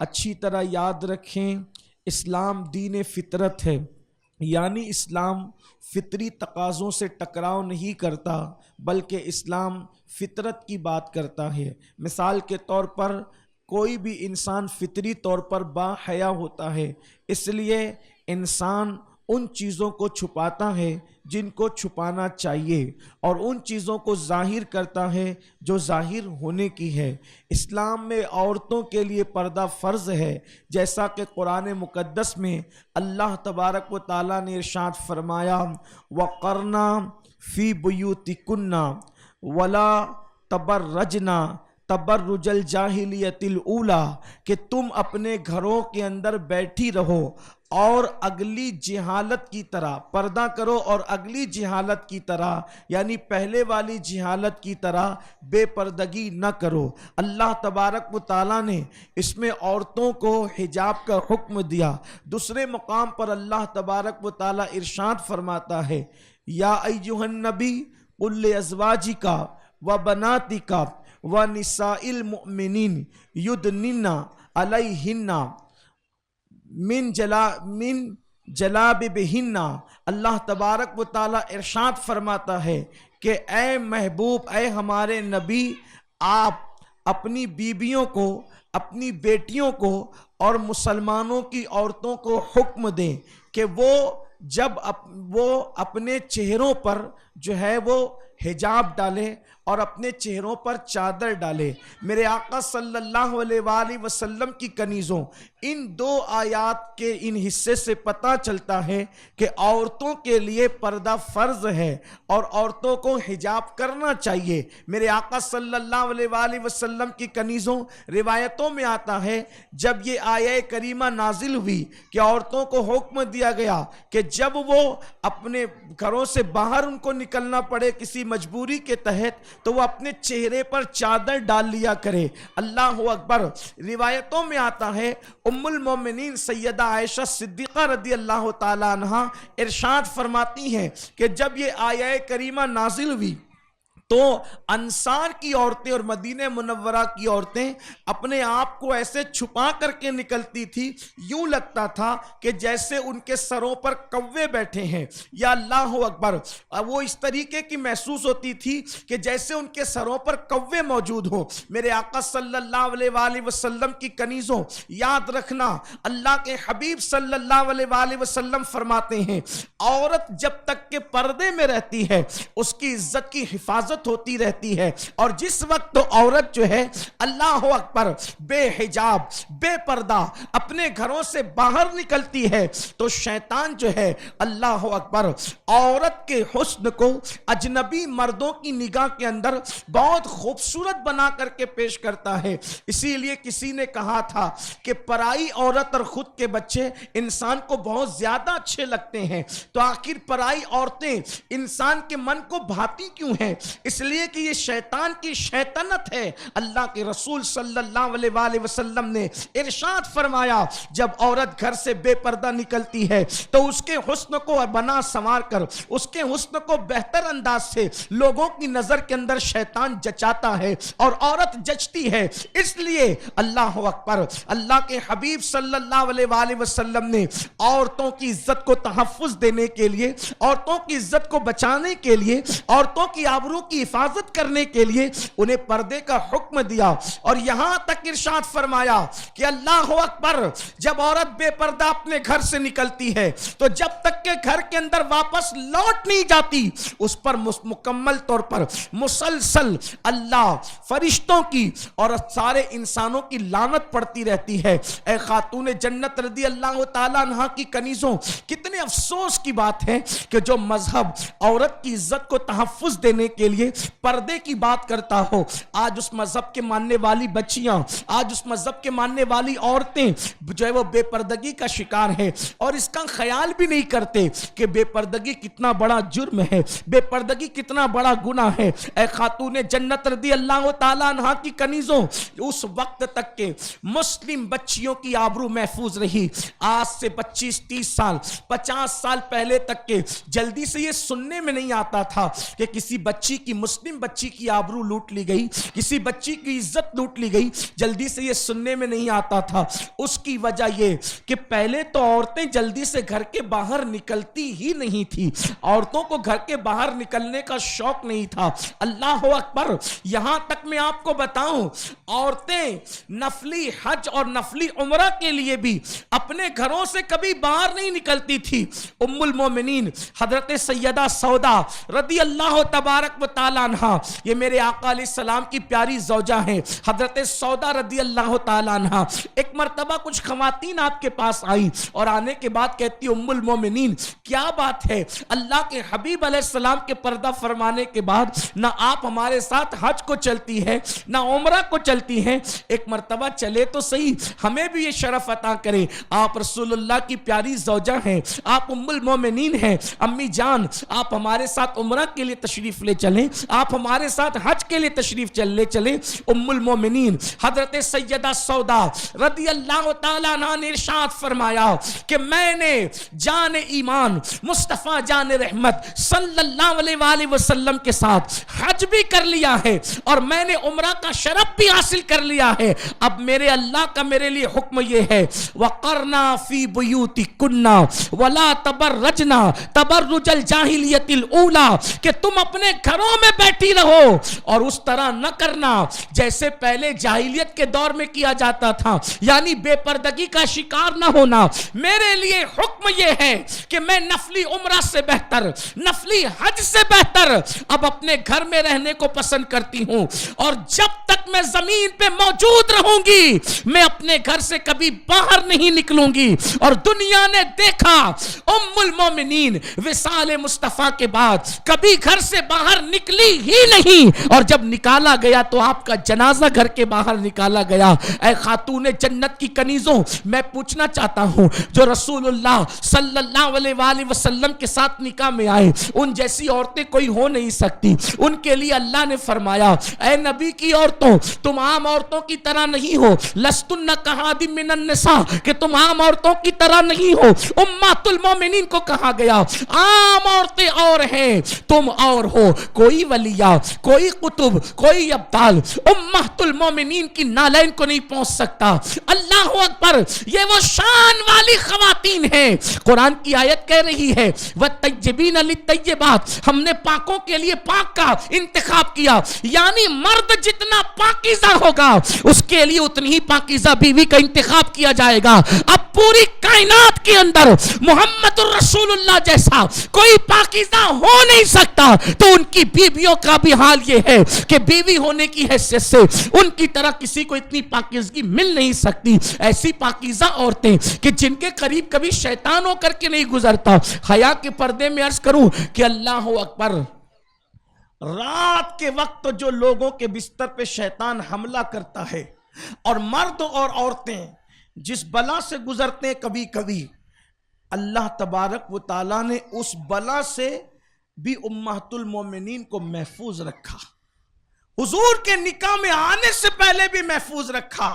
اچھی طرح یاد رکھیں، اسلام دین فطرت ہے، یعنی اسلام فطری تقاضوں سے ٹکراؤ نہیں کرتا، بلکہ اسلام فطرت کی بات کرتا ہے۔ مثال کے طور پر کوئی بھی انسان فطری طور پر با حیا ہوتا ہے، اس لیے انسان ان چیزوں کو چھپاتا ہے جن کو چھپانا چاہیے، اور ان چیزوں کو ظاہر کرتا ہے جو ظاہر ہونے کی ہے۔ اسلام میں عورتوں کے لیے پردہ فرض ہے، جیسا کہ قرآن مقدس میں اللہ تبارک و تعالیٰ نے ارشاد فرمایا وَقَرْنَا فِي بُيُوتِكُنَّ وَلَا تَبَرَّجْنَا تبرج الجاہلیت الاولی، کہ تم اپنے گھروں کے اندر بیٹھی رہو اور اگلی جہالت کی طرح پردہ کرو، اور اگلی جہالت کی طرح یعنی پہلے والی جہالت کی طرح بے پردگی نہ کرو۔ اللہ تبارک و تعالیٰ نے اس میں عورتوں کو حجاب کا حکم دیا۔ دوسرے مقام پر اللہ تبارک و تعالیٰ ارشاد فرماتا ہے یا ایھا النبی قل لازواجک وبناتک وَنِسَاءِ الْمُؤْمِنِينَ يُدْنِنَّ عَلَيْهِنَّ مِنْ جَلَابِبِهِنَّ۔ اللہ تبارک و تعالیٰ ارشاد فرماتا ہے کہ اے محبوب، اے ہمارے نبی، آپ اپنی بیویوں کو، اپنی بیٹیوں کو اور مسلمانوں کی عورتوں کو حکم دیں کہ وہ جب وہ اپنے چہروں پر جو ہے وہ حجاب ڈالے اور اپنے چہروں پر چادر ڈالے۔ میرے آقا صلی اللہ علیہ وآلہ وسلم کی کنیزوں، ان دو آیات کے ان حصے سے پتہ چلتا ہے کہ عورتوں کے لیے پردہ فرض ہے اور عورتوں کو حجاب کرنا چاہیے۔ میرے آقا صلی اللہ علیہ وآلہ وسلم کی کنیزوں، روایتوں میں آتا ہے جب یہ آیہ کریمہ نازل ہوئی کہ عورتوں کو حکم دیا گیا کہ جب وہ اپنے گھروں سے باہر ان کو نکلنا پڑے کسی مجبوری کے تحت تو وہ اپنے چہرے پر چادر ڈال لیا کرے۔ اللہ اکبر۔ روایتوں میں آتا ہے ام المومنین سیدہ عائشہ صدیقہ رضی اللہ تعالی عنہا ارشاد فرماتی ہیں کہ جب یہ آیہ کریمہ نازل ہوئی تو انصار کی عورتیں اور مدینہ منورہ کی عورتیں اپنے آپ کو ایسے چھپا کر کے نکلتی تھی، یوں لگتا تھا کہ جیسے ان کے سروں پر کوے بیٹھے ہیں، یا اللہ اکبر، وہ اس طریقے کی محسوس ہوتی تھی کہ جیسے ان کے سروں پر کوے موجود ہو۔ میرے آقا صلی اللہ علیہ وآلہ وسلم کی کنیزوں، یاد رکھنا اللہ کے حبیب صلی اللہ علیہ وآلہ وسلم فرماتے ہیں عورت جب تک کہ پردے میں رہتی ہے اس کی عزت کی حفاظت ہوتی رہتی ہے، اور جس وقت تو عورت جو ہے اللہ اکبر بے حجاب بے پردہ اپنے گھروں سے باہر نکلتی ہے تو شیطان جو ہے اللہ اکبر عورت کے حسن کو اجنبی مردوں کی نگاہ کے اندر بہت خوبصورت بنا کر کے پیش کرتا ہے۔ اسی لیے کسی نے کہا تھا کہ پرائی عورت اور خود کے بچے انسان کو بہت زیادہ اچھے لگتے ہیں، تو آخر پرائی عورتیں انسان کے من کو بھاتی کیوں ہیں؟ اس لیے کہ یہ شیطان کی شیطنت ہے۔ اللہ کے رسول صلی اللہ علیہ وآلہ وسلم نے ارشاد فرمایا جب عورت گھر سے بے پردہ نکلتی ہے تو اس کے حسن کو بنا سنوار کر اس کے حسن کو بہتر انداز سے لوگوں کی نظر کے اندر شیطان جچاتا ہے اور عورت جچتی ہے۔ اس لیے اللہ اکبر اللہ کے حبیب صلی اللہ علیہ وآلہ وسلم نے عورتوں کی عزت کو تحفظ دینے کے لیے، عورتوں کی عزت کو بچانے کے لیے، عورتوں کی آبرو کی حفاظت کرنے کے لیے انہیں پردے کا حکم دیا، اور یہاں تک ارشاد فرمایا کہ اللہ اکبر جب عورت بے پردہ اپنے گھر سے نکلتی ہے تو جب تک کہ گھر کے اندر واپس لوٹ نہیں جاتی اس پر مکمل طور پر مسلسل اللہ، فرشتوں کی اور سارے انسانوں کی لعنت پڑتی رہتی ہے۔ اے خاتون جنت رضی اللہ تعالیٰ عنہ کی کنیزوں، کتنے افسوس کی بات ہے کہ جو مذہب عورت کی عزت کو تحفظ دینے کے لیے پردے کی بات کرتا ہو، آج اس مذہب کے ماننے والی بچیاں، آج اس مذہب کے ماننے والی عورتیں جو ہے وہ بے پردگی کا شکار ہے، اور اس کا خیال بھی نہیں کرتے کہ بے پردگی کتنا بڑا جرم ہے، بے پردگی کتنا بڑا گناہ ہے۔ اے خاتون جنت رضی اللہ تعالیٰ عنہ کی کنیزوں، اس وقت تک کہ مسلم بچیوں کی آبرو محفوظ رہی، آج سے 25-30 سال 50 سال پہلے تک کے جلدی سے یہ سننے میں نہیں آتا تھا کہ کسی بچی کی کی مسلم بچی کی آبرو لوٹ لی گئی, کسی بچی کی عزت لوٹ لی گئی, جلدی سے یہ سننے میں نہیں آتا تھا. اس کی وجہ یہ کہ پہلے تو عورتیں جلدی سے گھر کے باہر نکلتی ہی نہیں تھی, عورتوں کو گھر کے باہر نکلنے کا شوق نہیں تھا. اللہ اکبر, یہاں تک میں آپ کو بتاؤں عورتیں نفلی حج اور نفلی عمرہ کے لیے بھی اپنے گھروں سے کبھی باہر نہیں نکلتی تھی. ام المومنین حضرت سیدہ سودا رضی اللہ تبارک و تعالیٰ عنہ, یہ میرے آقا علیہ السلام کی پیاری زوجہ ہیں حضرت سودا رضی اللہ تعالیٰ عنہ. ایک مرتبہ کچھ خواتین آپ کے پاس آئی اور آنے کے بعد کہتی ام المومنین کیا بات ہے, اللہ کے حبیب علیہ السلام کے پردہ فرمانے کے بعد نہ آپ ہمارے ساتھ حج کو چلتی ہے نہ عمرہ کو چلتی ہیں, ایک مرتبہ چلے تو صحیح, ہمیں بھی یہ شرف عطا کریں. آپ رسول اللہ کی پیاری زوجہ ہیں, آپ ام المومنین ہیں, امی جان آپ ہمارے ساتھ عمرہ کے لیے تشریف لے چلیں, آپ ہمارے ساتھ حج کے لیے تشریف لے چلیں. ام المومنین حضرت سیدہ سودا رضی اللہ تعالیٰ عنہ نے ارشاد فرمایا کہ میں نے جان ایمان مصطفیٰ جان رحمت صلی اللہ علیہ وآلہ وسلم کے ساتھ حج بھی کر لیا ہے اور میں نے عمرہ کا شرف بھی حاصل کر لیا ہے. اب میرے اللہ کا میرے لیے حکم یہ ہے وَقَرْنَا فِي بُيُوتِكُنَّ وَلَا تَبَرَّجْنَا تَبَرُّجَ الْجَاهِلِيَّةِ الْأُولَى, کہ تم اپنے گھروں میں بیٹھی رہو اور اس طرح نہ کرنا جیسے پہلے جاہلیت کے دور میں کیا جاتا تھا, یعنی بے پردگی کا شکار نہ ہونا. میرے لیے حکم یہ ہے کہ میں نفلی عمرہ سے بہتر, نفلی حج سے بہتر اب اپنے گھر میں رہنے کو پسند کرتی ہوں, اور جب تک میں زمین پہ موجود رہوں گی میں اپنے گھر سے کبھی باہر نہیں نکلوں گی. اور دنیا نے دیکھا ام المومنین وصال مصطفیٰ کے بعد کبھی گھر سے باہر نکلی ہی نہیں, اور جب نکالا گیا تو آپ کا جنازہ گھر کے باہر نکالا گیا. اے خاتون جنت کی کنیزوں, میں پوچھنا چاہتا ہوں جو رسول اللہ صلی اللہ علیہ وآلہ وسلم کے ساتھ نکاح میں آئے, ان جیسی عورتیں کوئی ہو نہیں سکتی. ان کے لیے اللہ نے فرمایا اے نبی کی عورتوں تم عام عورتوں کی طرح نہیں ہو, لستن کحاد من النساء, کہ تم عام عورتوں کی طرح نہیں ہو. امہات المومنین کو کہا گیا عام عورتیں اور ہیں تم اور ہو, کوئی ولیہ کوئی قطب کوئی ابدال امہات المومنین کی نالین کو نہیں پہنچ سکتا. اللہ اکبر, یہ وہ شان والی خواتین ہیں. قرآن کی آیت کہہ رہی ہے وَالطَّيِّبِينَ لِلطَّيِّبَاتِ, ہم نے پاکوں کے لیے پاک کا انتخاب کیا, یعنی مرد جتنا پاکیزہ ہوگا اس کے لیے اتنی ہی پاکیزہ بیوی کا انتخاب کیا جائے گا. اب پوری کائنات کے اندر محمد الرسول اللہ جیسا کوئی پاکیزہ ہو نہیں سکتا, تو ان کی بیویوں کا بھی حال یہ ہے کہ بیوی ہونے کی حیثیت سے ان کی طرح کسی کو اتنی پاکیزگی مل نہیں سکتی. ایسی پاکیزہ عورتیں کہ جن کے قریب کبھی شیطان ہو کر کے نہیں گزرتا. حیا کے پردے میں عرض کروں کہ اللہ اکبر, رات کے وقت جو لوگوں کے بستر پہ شیطان حملہ کرتا ہے اور مرد اور عورتیں جس بلا سے گزرتے ہیں, کبھی کبھی اللہ تبارک و تعالیٰ نے اس بلا سے بھی امہات المومنین کو محفوظ رکھا, حضور کے نکاح میں آنے سے پہلے بھی محفوظ رکھا,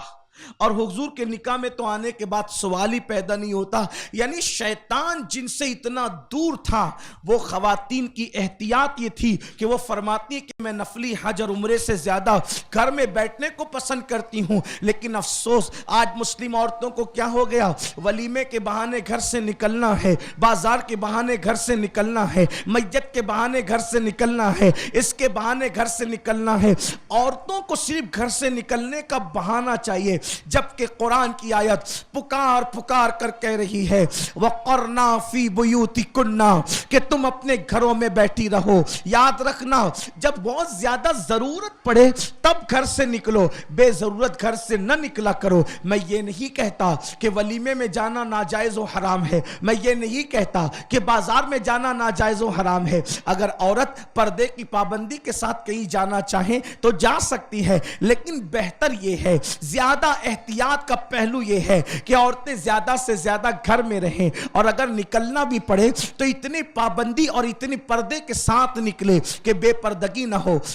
اور حضور کے نکاح میں تو آنے کے بعد سوال ہی پیدا نہیں ہوتا. یعنی شیطان جن سے اتنا دور تھا, وہ خواتین کی احتیاط یہ تھی کہ وہ فرماتی ہیں کہ میں نفلی حج اور عمرے سے زیادہ گھر میں بیٹھنے کو پسند کرتی ہوں. لیکن افسوس آج مسلم عورتوں کو کیا ہو گیا, ولیمے کے بہانے گھر سے نکلنا ہے, بازار کے بہانے گھر سے نکلنا ہے, میت کے بہانے گھر سے نکلنا ہے, اس کے بہانے گھر سے نکلنا ہے. عورتوں کو صرف گھر سے نکلنے کا بہانہ چاہیے, جبکہ قرآن کی آیت پکار پکار کر کہہ رہی ہے وَقَرْنَا فِي بُيُوتِكُنَّ, کہ تم اپنے گھروں میں بیٹھی رہو. یاد رکھنا جب بہت زیادہ ضرورت پڑے تب گھر سے نکلو, بے ضرورت گھر سے نہ نکلا کرو. میں یہ نہیں کہتا کہ ولیمے میں جانا ناجائز و حرام ہے, میں یہ نہیں کہتا کہ بازار میں جانا ناجائز و حرام ہے. اگر عورت پردے کی پابندی کے ساتھ کہیں جانا چاہیں تو جا سکتی ہے, لیکن بہتر یہ ہے, زیادہ احتیاط کا پہلو یہ ہے کہ عورتیں زیادہ سے زیادہ گھر میں رہیں, اور اگر نکلنا بھی پڑے تو اتنی پابندی اور اتنی پردے کے ساتھ نکلے کہ بے پردگی نہ ہو.